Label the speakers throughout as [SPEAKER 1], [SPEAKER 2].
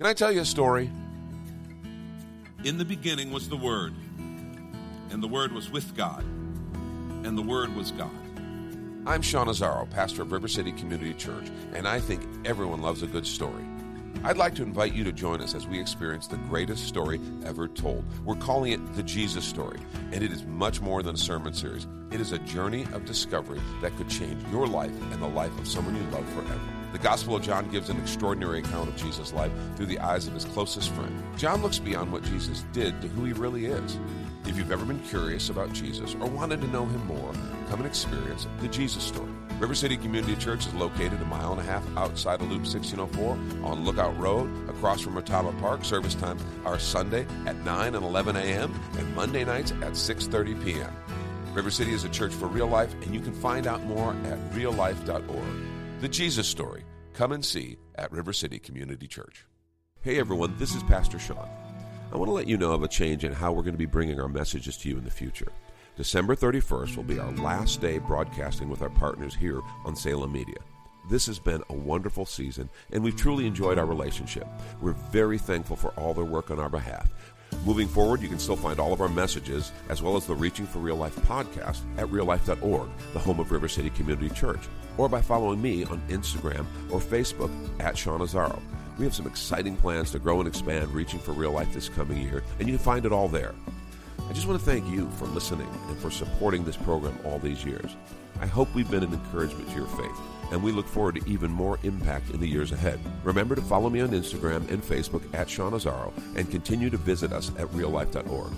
[SPEAKER 1] Can I tell you a story?
[SPEAKER 2] In the beginning was the Word, and the Word was with God, and the Word was God.
[SPEAKER 1] I'm Sean Azzaro, pastor of River City Community Church, and I think everyone loves a good story. I'd like to invite you to join us as we experience the greatest story ever told. We're calling it the Jesus Story, and it is much more than a sermon series. It is a journey of discovery that could change your life and the life of someone you love forever. The Gospel of John gives an extraordinary account of Jesus' life through the eyes of his closest friend. John looks beyond what Jesus did to who he really is. If you've ever been curious about Jesus or wanted to know him more, come and experience the Jesus Story. River City Community Church is located 1.5 miles outside of Loop 1604 on Lookout Road, across from Rotama Park. Service times are Sunday at 9 and 11 a.m. and Monday nights at 6:30 p.m. River City is a church for real life, and you can find out more at reallife.org. The Jesus Story. Come and see at River City Community Church. Hey everyone, this is Pastor Sean. I want to let you know of a change in how we're going to be bringing our messages to you in the future. December 31st will be our last day broadcasting with our partners here on Salem Media. This has been a wonderful season, and we've truly enjoyed our relationship. We're very thankful for all their work on our behalf. Moving forward, you can still find all of our messages, as well as the Reaching for Real Life podcast at reallife.org, the home of River City Community Church, or by following me on Instagram or Facebook at Sean Azzaro. We have some exciting plans to grow and expand Reaching for Real Life this coming year, and you can find it all there. I just want to thank you for listening and for supporting this program all these years. I hope we've been an encouragement to your faith, and we look forward to even more impact in the years ahead. Remember to follow me on Instagram and Facebook at Sean Azzaro, and continue to visit us at reallife.org.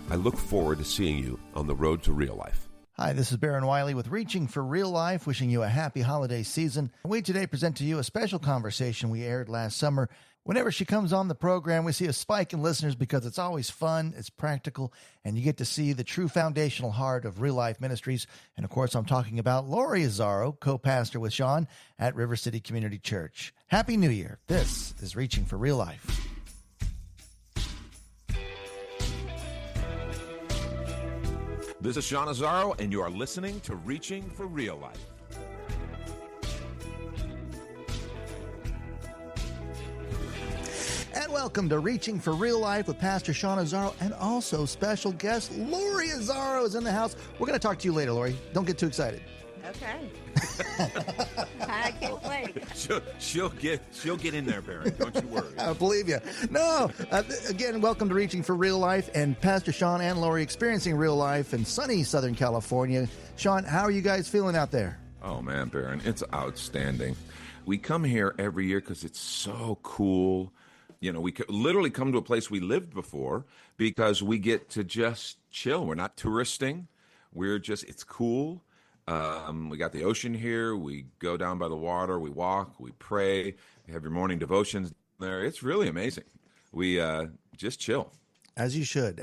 [SPEAKER 1] I look forward to seeing you on the road to real life.
[SPEAKER 3] Hi, this is Baron Wiley with Reaching for Real Life, wishing you a happy holiday season. We today present to you a special conversation we aired last summer. Whenever she comes on the program, we see a spike in listeners because it's always fun, it's practical, and you get to see the true foundational heart of Real Life Ministries. And of course, I'm talking about Lauri Azzaro, co-pastor with Sean at River City Community Church. Happy New Year. This is Reaching for Real Life.
[SPEAKER 2] This is Sean Azzaro, and you are listening to Reaching for Real Life.
[SPEAKER 3] And welcome to Reaching for Real Life with Pastor Sean Azzaro, and also special guest Lauri Azzaro is in the house. We're going to talk to you later, Lauri. Don't get too excited.
[SPEAKER 4] Okay. I can't wait.
[SPEAKER 2] She'll get in there, Baron. Don't you worry.
[SPEAKER 3] I believe you. No. Again, welcome to Reaching for Real Life, and Pastor Sean and Lauri experiencing real life in sunny Southern California. Sean, how are you guys feeling out there?
[SPEAKER 2] Oh, man, Baron, it's outstanding. We come here every year because it's so cool. You know, we could literally come to a place we lived before because we get to just chill. We're not touristing. It's cool. We got the ocean here. We go down by the water. We walk. We pray. You have your morning devotions there. It's really amazing. We just chill.
[SPEAKER 3] As you should.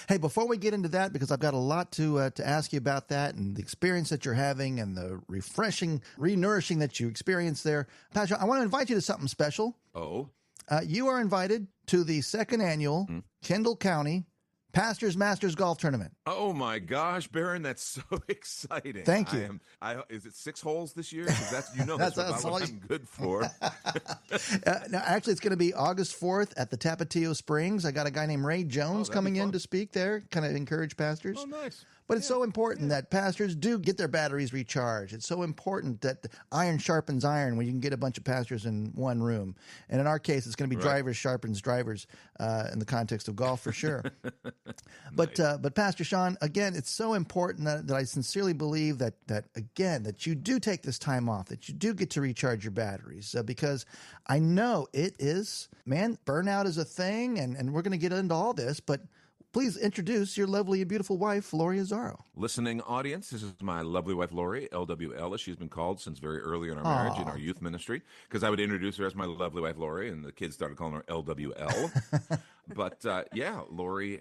[SPEAKER 3] Hey, before we get into that, because I've got a lot to ask you about that and the experience that you're having and the refreshing, re-nourishing that you experience there, Pastor, I want to invite you to something special.
[SPEAKER 2] Oh?
[SPEAKER 3] You are invited to the second annual Kendall County Pastors Masters Golf Tournament.
[SPEAKER 2] Oh my gosh, Baron, that's so exciting.
[SPEAKER 3] Thank you.
[SPEAKER 2] Is it 6 holes this year? Because that's what I'm good for.
[SPEAKER 3] Now, actually, it's going to be August 4th at the Tapatio Springs. I got a guy named Ray Jones coming in to speak there, kind of encourage pastors.
[SPEAKER 2] Oh, nice.
[SPEAKER 3] But it's so important that pastors do get their batteries recharged. It's so important that iron sharpens iron when you can get a bunch of pastors in one room. And in our case, it's going to be drivers sharpens drivers in the context of golf for sure. But Pastor Sean, again, it's so important that I sincerely believe that you do take this time off, that you do get to recharge your batteries because I know it is, man, burnout is a thing, and we're going to get into all this, but please introduce your lovely and beautiful wife, Lauri Azzaro.
[SPEAKER 2] Listening audience, this is my lovely wife, Lauri, LWL, as she's been called since very early in our marriage in our youth ministry, because I would introduce her as my lovely wife, Lauri, and the kids started calling her LWL. But, Lauri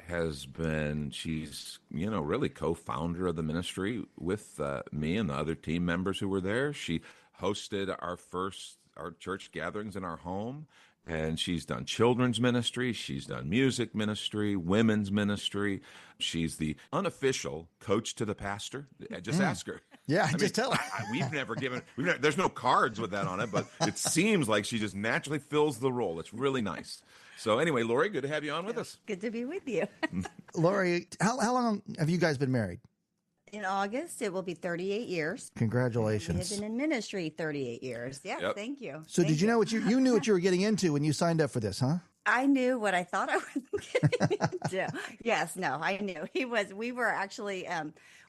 [SPEAKER 2] she's really co-founder of the ministry with me and the other team members who were there. She hosted our church gatherings in our home. And she's done children's ministry, she's done music ministry, women's ministry. She's the unofficial coach to the pastor. Just ask her.
[SPEAKER 3] Yeah, just tell her.
[SPEAKER 2] There's no cards with that on it, but it seems like she just naturally fills the role. It's really nice. So anyway, Lauri, good to have you on with us.
[SPEAKER 4] Good to be with you.
[SPEAKER 3] Lauri, how long have you guys been married?
[SPEAKER 4] In August, it will be 38 years.
[SPEAKER 3] Congratulations.
[SPEAKER 4] We have been in ministry 38 years. Yeah,
[SPEAKER 2] Yep.
[SPEAKER 4] Thank you.
[SPEAKER 3] So
[SPEAKER 4] Thank
[SPEAKER 3] did you know what you knew what you were getting into when you signed up for this, huh?
[SPEAKER 4] I knew what I thought I was getting into. Yes, no, I knew. We were actually,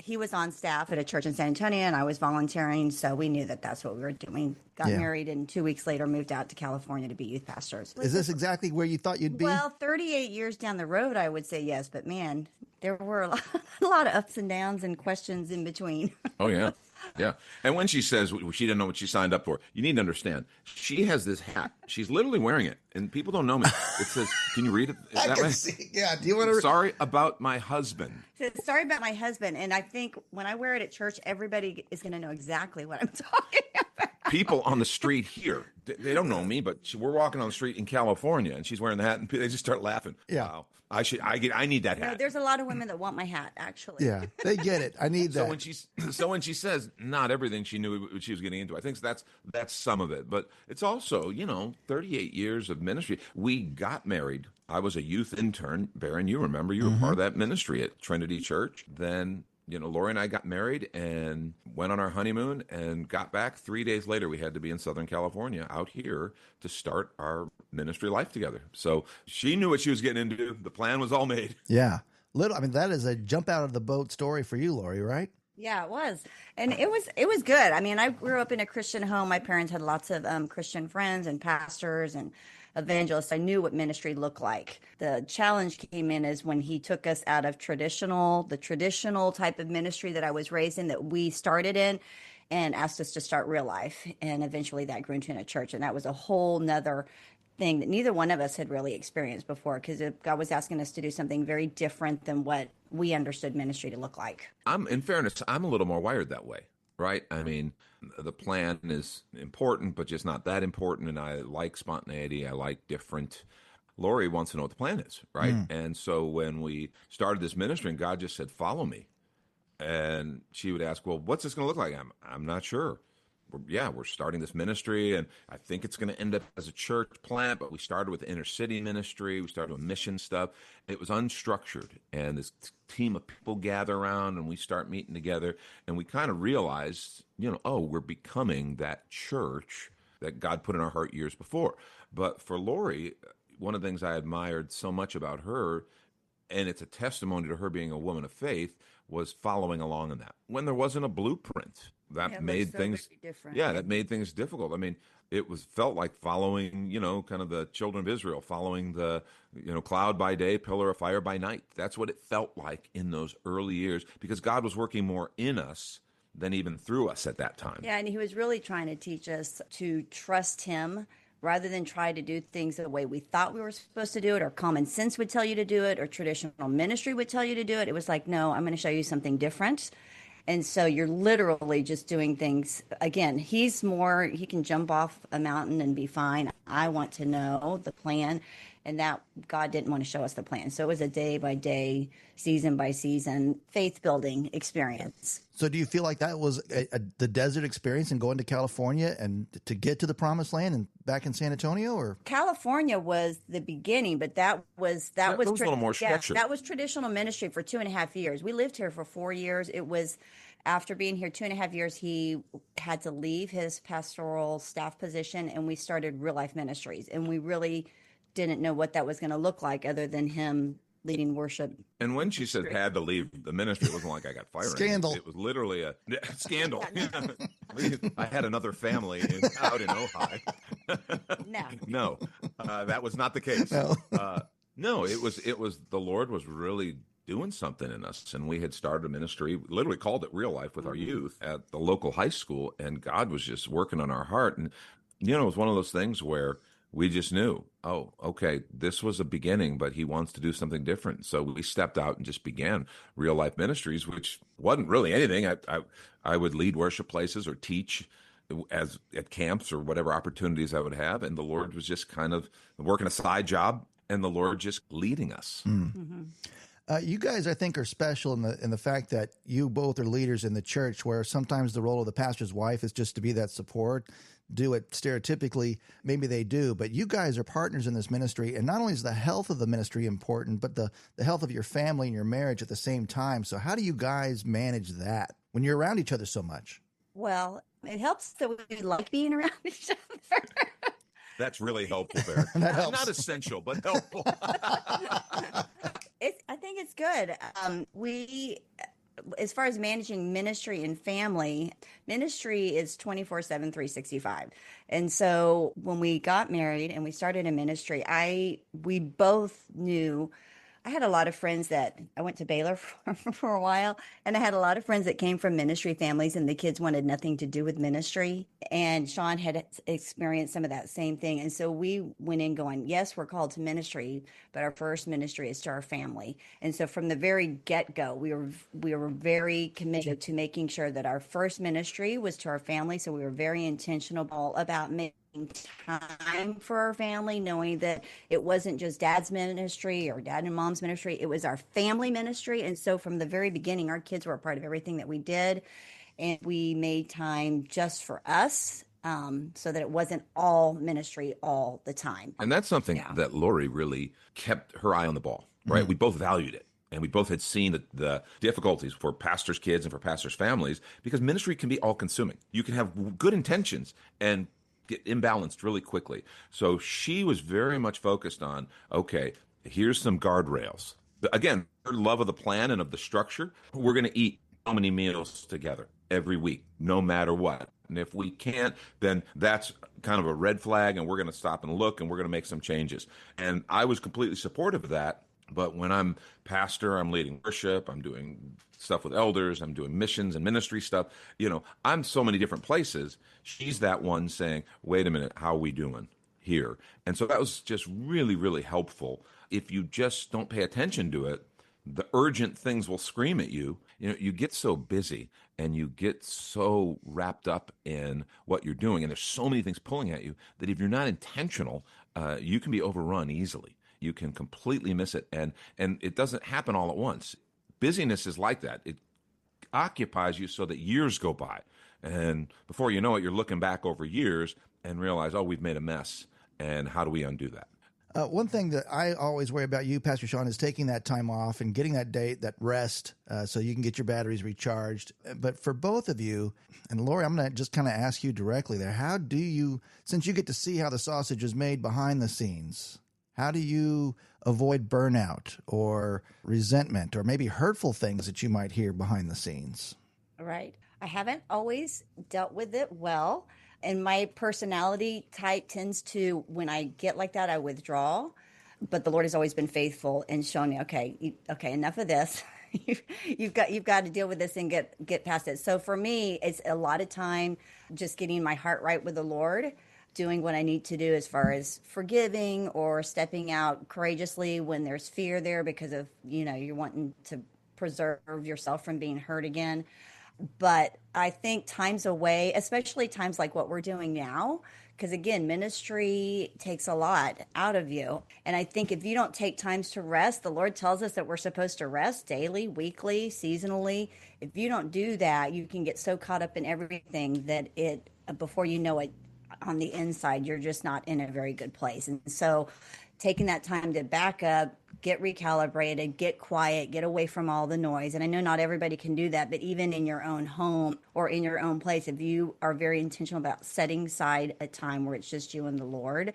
[SPEAKER 4] he was on staff at a church in San Antonio, and I was volunteering, so we knew that that's what we were doing. Got married, and 2 weeks later moved out to California to be youth pastors.
[SPEAKER 3] Is this exactly where you thought you'd be?
[SPEAKER 4] Well, 38 years down the road, I would say yes, but man, there were a lot of ups and downs and questions in between.
[SPEAKER 2] Oh, yeah. Yeah. And when she says she didn't know what she signed up for, you need to understand, she has this hat. She's literally wearing it, and people don't know me. It says, can you read it that way?
[SPEAKER 3] Yeah. Do you want to?
[SPEAKER 2] Sorry about my husband.
[SPEAKER 4] Sorry about my husband. And I think when I wear it at church, everybody is going to know exactly what I'm talking about.
[SPEAKER 2] People on the street here, they don't know me, but we're walking on the street in California, and she's wearing the hat, and they just start laughing.
[SPEAKER 3] Yeah.
[SPEAKER 2] Wow. I need that hat.
[SPEAKER 4] No, there's a lot of women that want my hat, actually.
[SPEAKER 3] Yeah, they get it. I need that.
[SPEAKER 2] So when she says not everything she knew what she was getting into, I think that's some of it. But it's also, 38 years of ministry. We got married. I was a youth intern. Baron, you remember, you were part of that ministry at Trinity Church. Then, Lauri and I got married and went on our honeymoon and got back. 3 days later, we had to be in Southern California out here to start our ministry life together. So she knew what she was getting into. The plan was all made.
[SPEAKER 3] Yeah. That is a jump out of the boat story for you, Lauri, right?
[SPEAKER 4] Yeah, it was. And it was good. I mean, I grew up in a Christian home. My parents had lots of Christian friends and pastors and evangelists. I knew what ministry looked like. The challenge came in is when he took us out of the traditional type of ministry that I was raised in, that we started in, and asked us to start real life. And eventually that grew into a church. And that was a whole nother thing that neither one of us had really experienced before, because God was asking us to do something very different than what we understood ministry to look like.
[SPEAKER 2] In fairness, I'm a little more wired that way, right? I mean, the plan is important, but just not that important. And I like spontaneity. I like different. Lauri wants to know what the plan is, right? And so when we started this ministry and God just said, follow me. And she would ask, well, what's this going to look like? I'm not sure. We're starting this ministry, and I think it's going to end up as a church plant, but we started with inner city ministry. We started with mission stuff. It was unstructured, and this team of people gather around, and we start meeting together, and we kind of realized, we're becoming that church that God put in our heart years before. But for Lauri, one of the things I admired so much about her, and it's a testimony to her being a woman of faith, was following along in that. When there wasn't a blueprint, that made things different. Yeah, that made things difficult. I mean, felt like following, kind of the children of Israel, following the, cloud by day, pillar of fire by night. That's what it felt like in those early years, because God was working more in us than even through us at that time.
[SPEAKER 4] Yeah, and he was really trying to teach us to trust him rather than try to do things the way we thought we were supposed to do it, or common sense would tell you to do it, or traditional ministry would tell you to do it. It was like, no, I'm going to show you something different. And so you're literally just doing things. Again, he can jump off a mountain and be fine. I want to know the plan, and that God didn't want to show us the plan. So it was a day by day, season by season, faith building experience.
[SPEAKER 3] So do you feel like that was the desert experience and going to California and to get to the promised land and back in San Antonio? Or
[SPEAKER 4] California was the beginning, but that was
[SPEAKER 2] a little more structured.
[SPEAKER 4] That was traditional ministry for 2.5 years. We lived here for 4 years. It was after being here 2.5 years, he had to leave his pastoral staff position, and we started Real Life Ministries. And we really didn't know what that was going to look like other than him leading worship.
[SPEAKER 2] And when she said had to leave the ministry, it wasn't like I got fired.
[SPEAKER 3] Scandal.
[SPEAKER 2] It was literally a scandal. I had another family out in Ojai. No, that was not the case. No, it was the Lord was really doing something in us, and we had started a ministry, literally called it Real Life, with our youth at the local high school, and God was just working on our heart. And it was one of those things where we just knew, oh, okay, this was a beginning, but he wants to do something different. So we stepped out and just began Real Life Ministries, which wasn't really anything. I would lead worship places or teach at camps or whatever opportunities I would have, and the Lord was just kind of working a side job, and the Lord just leading us.
[SPEAKER 3] You guys, I think, are special in the fact that you both are leaders in the church, where sometimes the role of the pastor's wife is just to be that support. Do it stereotypically, maybe they do, but you guys are partners in this ministry, and not only is the health of the ministry important, but the health of your family and your marriage at the same time. So how do you guys manage that when you're around each other so much?
[SPEAKER 4] Well, it helps that we like being around each other.
[SPEAKER 2] That's really helpful, Barry.
[SPEAKER 3] That helps.
[SPEAKER 2] Not essential, but helpful.
[SPEAKER 4] I think it's good. As far as managing ministry and family, ministry is 24/7, 365. And so when we got married and we started a ministry, we both knew. I had a lot of friends that I went to Baylor for a while, and I had a lot of friends that came from ministry families, and the kids wanted nothing to do with ministry. And Sean had experienced some of that same thing. And so we went in going, yes, we're called to ministry, but our first ministry is to our family. And so from the very get-go, we were very committed to making sure that our first ministry was to our family. So we were very intentional about making time for our family, knowing that it wasn't just dad's ministry or dad and mom's ministry, it was our family ministry. And so from the very beginning, our kids were a part of everything that we did, and we made time just for us, so that it wasn't all ministry all the time.
[SPEAKER 2] And that's something that Lauri really kept her eye on the ball, right? We both valued it. And we both had seen the difficulties for pastors' kids and for pastors' families, because ministry can be all-consuming. You can have good intentions and get imbalanced really quickly. So she was very much focused on, okay, here's some guardrails. Again, her love of the plan and of the structure. We're going to eat how many meals together every week, no matter what. And if we can't, then that's kind of a red flag, and we're going to stop and look, and we're going to make some changes. And I was completely supportive of that. But when I'm pastor, I'm leading worship, I'm doing stuff with elders, I'm doing missions and ministry stuff. I'm so many different places. She's that one saying, wait a minute, how are we doing here? And so that was just really, really helpful. If you just don't pay attention to it, the urgent things will scream at you. You get so busy and you get so wrapped up in what you're doing, and there's so many things pulling at you, that if you're not intentional, you can be overrun easily. You can completely miss it, and it doesn't happen all at once. Busyness is like that. It occupies you so that years go by, and before you know it, you're looking back over years and realize, oh, we've made a mess, and how do we undo that?
[SPEAKER 3] One thing that I always worry about you, Pastor Sean, is taking that time off and getting that day, that rest, so you can get your batteries recharged. But for both of you, and Lauri, I'm going to just kind of ask you directly there, how do you, since you get to see how the sausage is made behind the scenes, how do you avoid burnout or resentment or maybe hurtful things that you might hear behind the scenes?
[SPEAKER 4] Right. I haven't always dealt with it well. And my personality type tends to, when I get like that, I withdraw. But the Lord has always been faithful and shown me, okay, enough of this. You've got to deal with this and get past it. So for me, it's a lot of time just getting my heart right with the Lord, doing what I need to do as far as forgiving or stepping out courageously when there's fear there because of, you're wanting to preserve yourself from being hurt again. But I think times away, especially times like what we're doing now, because again, ministry takes a lot out of you. And I think if you don't take times to rest, the Lord tells us that we're supposed to rest daily, weekly, seasonally. If you don't do that, you can get so caught up in everything that before you know it, on the inside, you're just not in a very good place. And so taking that time to back up, get recalibrated, get quiet, get away from all the noise. And I know not everybody can do that, but even in your own home or in your own place, if you are very intentional about setting aside a time where it's just you and the Lord,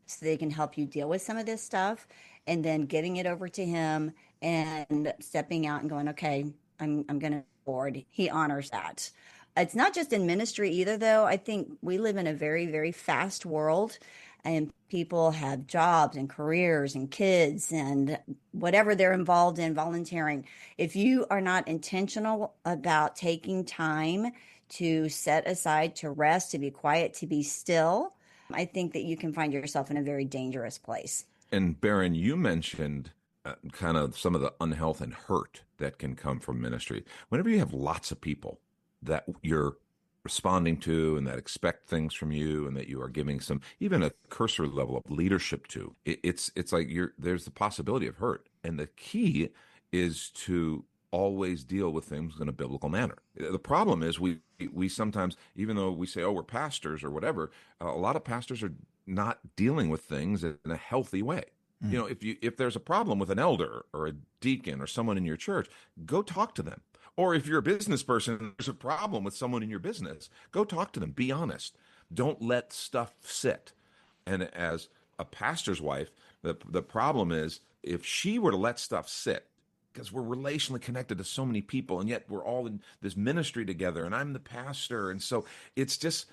[SPEAKER 4] so they can help you deal with some of this stuff, and then getting it over to Him and stepping out and going, okay, I'm going to Lord. He honors that. It's not just in ministry either, though. I think we live in a very, very fast world, and people have jobs and careers and kids and whatever they're involved in, volunteering. If you are not intentional about taking time to set aside, to rest, to be quiet, to be still, I think that you can find yourself in a very dangerous place.
[SPEAKER 2] And Baron, you mentioned kind of some of the unhealth and hurt that can come from ministry. Whenever you have lots of people that you're responding to and that expect things from you and that you are giving some, even a cursory level of leadership to, it's like there's the possibility of hurt. And the key is to always deal with things in a biblical manner. The problem is we sometimes, even though we say, oh, we're pastors or whatever, a lot of pastors are not dealing with things in a healthy way. You know, if there's a problem with an elder or a deacon or someone in your church, go talk to them. Or if you're a business person, there's a problem with someone in your business, go talk to them. Be honest. Don't let stuff sit. And as a pastor's wife, the problem is if she were to let stuff sit, because we're relationally connected to so many people, and yet we're all in this ministry together, and I'm the pastor, and so it's just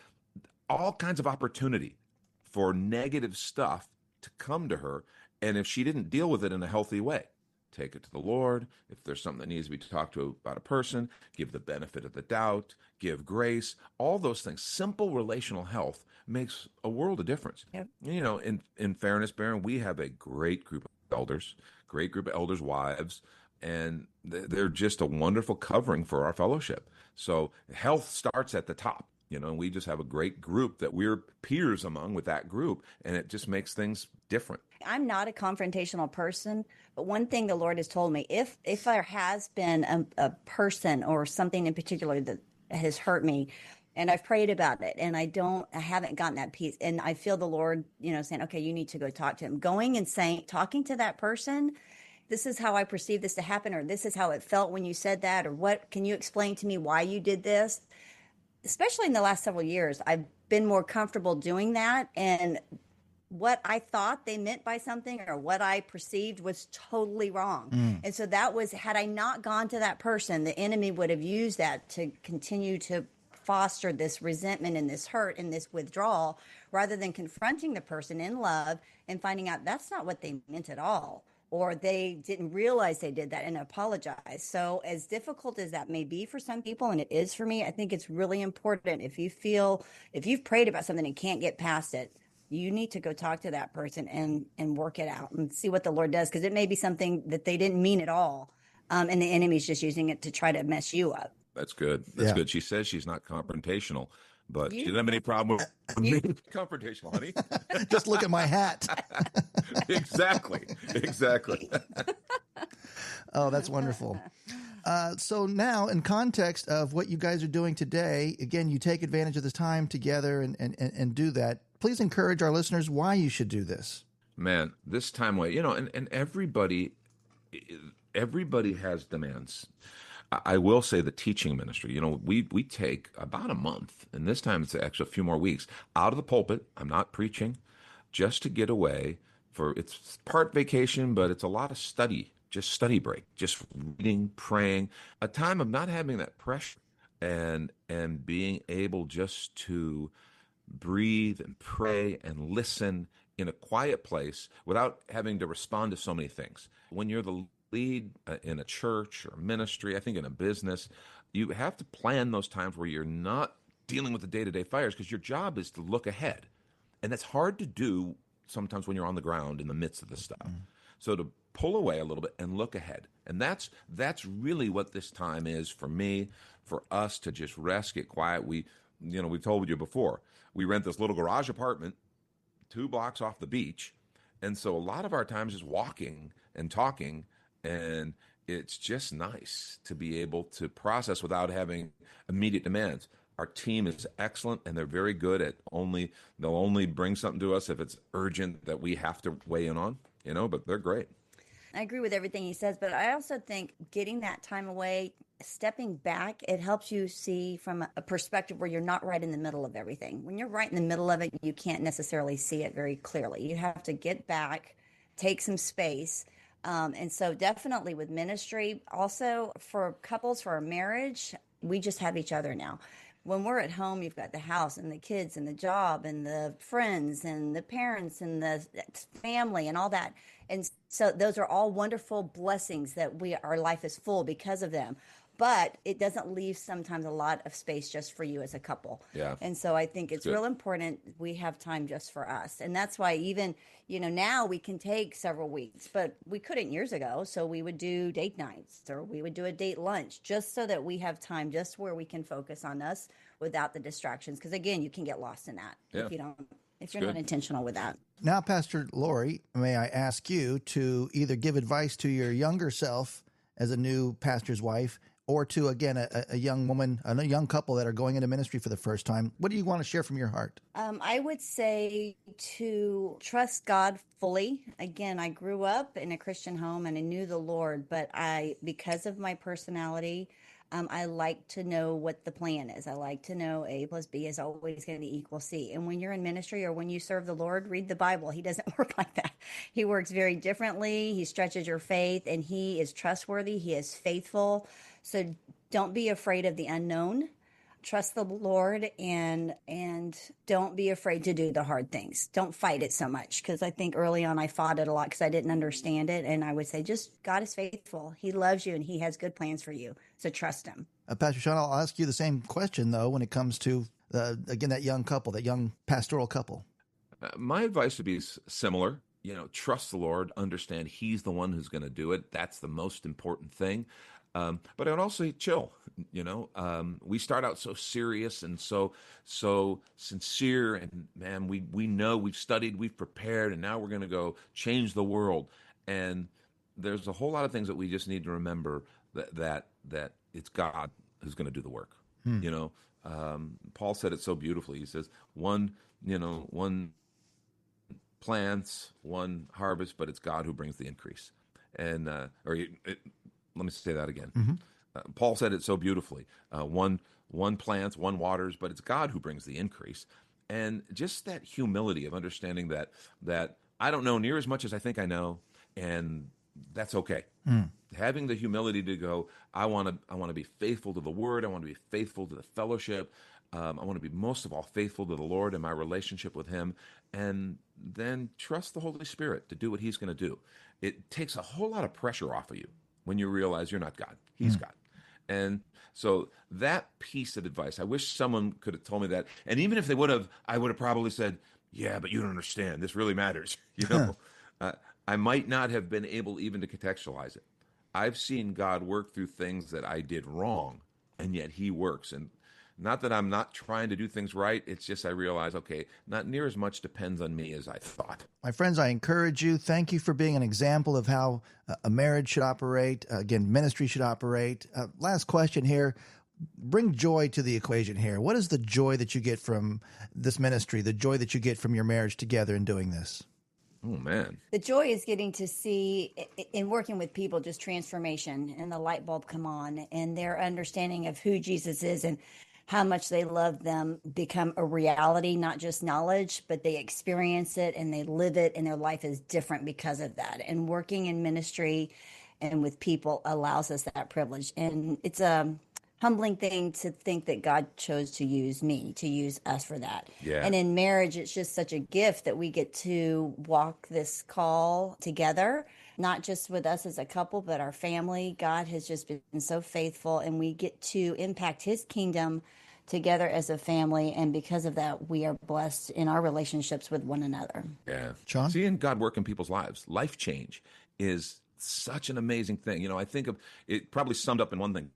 [SPEAKER 2] all kinds of opportunity for negative stuff to come to her. And if she didn't deal with it in a healthy way, take it to the Lord. If there's something that needs to be talked to about a person, give the benefit of the doubt, give grace, all those things. Simple relational health makes a world of difference.
[SPEAKER 4] Yep.
[SPEAKER 2] You know, in fairness, Baron, we have a great group of elders, wives, and they're just a wonderful covering for our fellowship. So health starts at the top. You know, and we just have a great group that we're peers among with that group, and it just makes things different.
[SPEAKER 4] I'm not a confrontational person, but one thing the Lord has told me, if there has been a person or something in particular that has hurt me, and I've prayed about it, and I haven't gotten that peace, and I feel the Lord, you know, saying, okay, you need to go talk to him. Going and talking to that person, this is how I perceive this to happen, or this is how it felt when you said that, or what, can you explain to me why you did this? Especially in the last several years, I've been more comfortable doing that. And what I thought they meant by something or what I perceived was totally wrong. And so that was, had I not gone to that person, the enemy would have used that to continue to foster this resentment and this hurt and this withdrawal, rather than confronting the person in love and finding out that's not what they meant at all, or they didn't realize they did that and apologize. So as difficult as that may be for some people, and it is for me, I think it's really important, if you've prayed about something and can't get past it, you need to go talk to that person and work it out and see what the Lord does, because it may be something that they didn't mean at all. And the enemy's just using it to try to mess you up.
[SPEAKER 2] That's good. That's good. She says she's not confrontational, but she doesn't have any problem with me. Confrontational, honey.
[SPEAKER 3] Just look at my hat.
[SPEAKER 2] Exactly.
[SPEAKER 3] Oh, that's wonderful. So now, in context of what you guys are doing today, again, you take advantage of this time together and do that. Please encourage our listeners why you should do this.
[SPEAKER 2] Man, this time away, you know, and everybody has demands. I will say the teaching ministry, you know, we take about a month, and this time it's actually a few more weeks, out of the pulpit. I'm not preaching, just to get away it's part vacation, but it's a lot of study, just study break, just reading, praying, a time of not having that pressure and being able just to breathe and pray and listen in a quiet place without having to respond to so many things. When you're the lead in a church or ministry, I think in a business, you have to plan those times where you're not dealing with the day-to-day fires, because your job is to look ahead. And that's hard to do sometimes when you're on the ground in the midst of the stuff. So to pull away a little bit and look ahead. And that's really what this time is for me, for us to just rest, get quiet. We've told you before, we rent this little garage apartment 2 blocks off the beach. And so a lot of our time is just walking and talking, and it's just nice to be able to process without having immediate demands. Our team is excellent, and they're very good at they'll only bring something to us if it's urgent that we have to weigh in on, you know, but they're great.
[SPEAKER 4] I agree with everything he says, but I also think getting that time away, stepping back, it helps you see from a perspective where you're not right in the middle of everything. When you're right in the middle of it, you can't necessarily see it very clearly. You have to get back, take some space. And so definitely with ministry, also for couples, for a marriage, we just have each other now. When we're at home, you've got the house and the kids and the job and the friends and the parents and the family and all that. And so those are all wonderful blessings that our life is full because of them. But it doesn't leave sometimes a lot of space just for you as a couple.
[SPEAKER 2] Yeah.
[SPEAKER 4] And so I think it's real important we have time just for us. And that's why even, you know, now we can take several weeks, but we couldn't years ago. So we would do date nights or we would do a date lunch just so that we have time just where we can focus on us without the distractions. Because again, you can get lost in that if you're not intentional with that.
[SPEAKER 3] Now, Pastor Lauri, may I ask you to either give advice to your younger self as a new pastor's wife, or to, again, a young woman, a young couple that are going into ministry for the first time? What do you want to share from your heart?
[SPEAKER 4] I would say to trust God fully. Again, I grew up in a Christian home and I knew the Lord, but because of my personality, I like to know what the plan is. I like to know A plus B is always going to equal C. And when you're in ministry or when you serve the Lord, read the Bible. He doesn't work like that. He works very differently. He stretches your faith, and he is trustworthy. He is faithful. So don't be afraid of the unknown. Trust the Lord, and don't be afraid to do the hard things. Don't fight it so much, because I think early on I fought it a lot because I didn't understand it. And I would say, just God is faithful. He loves you and he has good plans for you. So trust him.
[SPEAKER 3] Pastor Sean, I'll ask you the same question, though, when it comes to, again, that young couple, that young pastoral couple.
[SPEAKER 2] My advice would be similar. Trust the Lord, understand he's the one who's going to do it. That's the most important thing. But I would also say chill. We start out so serious and so sincere, and man, we know, we've studied, we've prepared, and now we're going to go change the world. And there's a whole lot of things that we just need to remember that it's God who's going to do the work. Paul said it so beautifully. He says, one plants, one harvest, but it's God who brings the increase. And let me say that again.
[SPEAKER 3] Mm-hmm.
[SPEAKER 2] Paul said it so beautifully. One plants, one waters, but it's God who brings the increase. And just that humility of understanding that I don't know near as much as I think I know, and that's okay. Having the humility to go, I want to be faithful to the Word. I want to be faithful to the fellowship. I want to be most of all faithful to the Lord and my relationship with him, and then trust the Holy Spirit to do what he's going to do. It takes a whole lot of pressure off of you when you realize you're not God. He's God. And so that piece of advice, I wish someone could have told me that. And even if they would have, I would have probably said, yeah, but you don't understand. This really matters. I might not have been able even to contextualize it. I've seen God work through things that I did wrong, and yet he works. And not that I'm not trying to do things right. It's just I realize, okay, not near as much depends on me as I thought.
[SPEAKER 3] My friends, I encourage you. Thank you for being an example of how a marriage should operate. Again, ministry should operate. Last question here. Bring joy to the equation here. What is the joy that you get from this ministry, the joy that you get from your marriage together in doing this?
[SPEAKER 2] Oh, man.
[SPEAKER 4] The joy is getting to see, in working with people, just transformation and the light bulb come on, and their understanding of who Jesus is and how much they love them become a reality, not just knowledge, but they experience it and they live it, and their life is different because of that. And working in ministry and with people allows us that privilege. And it's a humbling thing to think that God chose to use me, to use us for that.
[SPEAKER 2] Yeah.
[SPEAKER 4] And in marriage, it's just such a gift that we get to walk this call together, not just with us as a couple, but our family. God has just been so faithful, and we get to impact his kingdom together as a family. And because of that, we are blessed in our relationships with one another.
[SPEAKER 2] Yeah.
[SPEAKER 3] John?
[SPEAKER 2] Seeing God work in people's lives, life change is such an amazing thing. I think of it probably summed up in one thing: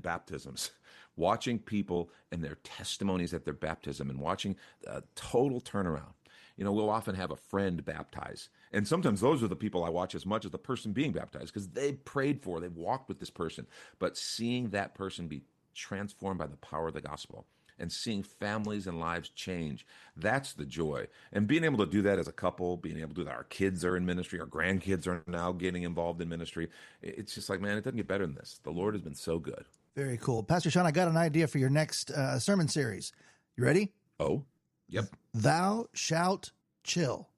[SPEAKER 2] baptisms. Watching people and their testimonies at their baptism, and watching a total turnaround. We'll often have a friend baptize, and sometimes those are the people I watch as much as the person being baptized, because they prayed for, they walked with this person. But seeing that person be transformed by the power of the gospel, and seeing families and lives change, that's the joy. And being able to do that as a couple, being able to do that, our kids are in ministry, our grandkids are now getting involved in ministry. It's just like, man, it doesn't get better than this. The Lord has been so good.
[SPEAKER 3] Very cool. Pastor Sean, I got an idea for your next sermon series. You ready?
[SPEAKER 2] Oh, yep.
[SPEAKER 3] Thou shalt chill.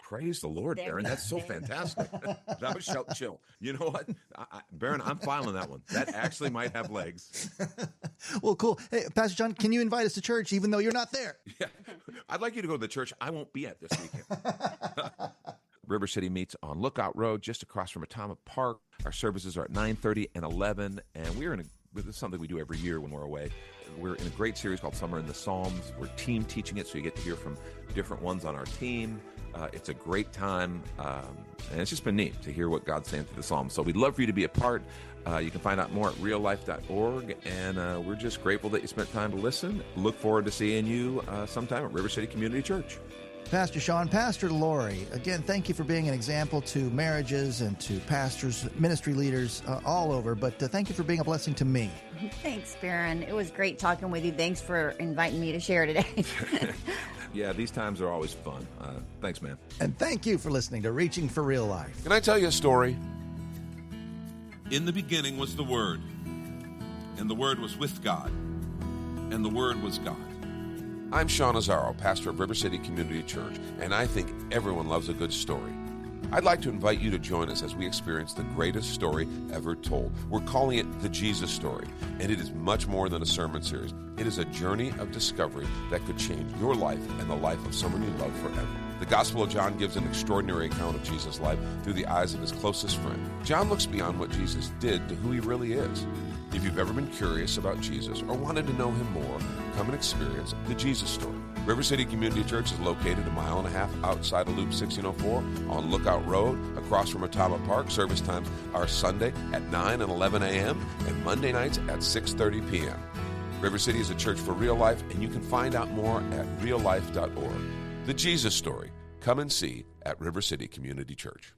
[SPEAKER 2] Praise the Lord, Baron. That's so fantastic. Thou shalt chill. You know what? Baron, I'm filing that one. That actually might have legs.
[SPEAKER 3] Well, cool. Hey, Pastor John, can you invite us to church even though you're not there?
[SPEAKER 2] Yeah. I'd like you to go to the church I won't be at this weekend. River City meets on Lookout Road, just across from Atomic Park. Our services are at 9:30 and 11, and this is something we do every year when we're away. We're in a great series called Summer in the Psalms. We're team teaching it, so you get to hear from different ones on our team. It's a great time, and it's just been neat to hear what God's saying through the Psalms. So we'd love for you to be a part. You can find out more at reallife.org, and we're just grateful that you spent time to listen. Look forward to seeing you sometime at River City Community Church.
[SPEAKER 3] Pastor Sean, Pastor Lauri, again, thank you for being an example to marriages and to pastors, ministry leaders all over, but thank you for being a blessing to me.
[SPEAKER 4] Thanks, Barron. It was great talking with you. Thanks for inviting me to share today.
[SPEAKER 2] Yeah, these times are always fun. Thanks, man.
[SPEAKER 3] And thank you for listening to Reaching for Real Life.
[SPEAKER 1] Can I tell you a story? In the beginning was the Word, and the Word was with God, and the Word was God. I'm Sean Azzaro, pastor of River City Community Church, and I think everyone loves a good story. I'd like to invite you to join us as we experience the greatest story ever told. We're calling it the Jesus story, and it is much more than a sermon series. It is a journey of discovery that could change your life and the life of someone you love forever. The Gospel of John gives an extraordinary account of Jesus' life through the eyes of his closest friend. John looks beyond what Jesus did to who he really is. If you've ever been curious about Jesus or wanted to know him more, come and experience the Jesus story. River City Community Church is located 1.5 miles outside of Loop 1604 on Lookout Road, across from Otama Park. Service times are Sunday at 9 and 11 a.m. and Monday nights at 6:30 p.m. River City is a church for real life, and you can find out more at reallife.org. The Jesus story. Come and see at River City Community Church.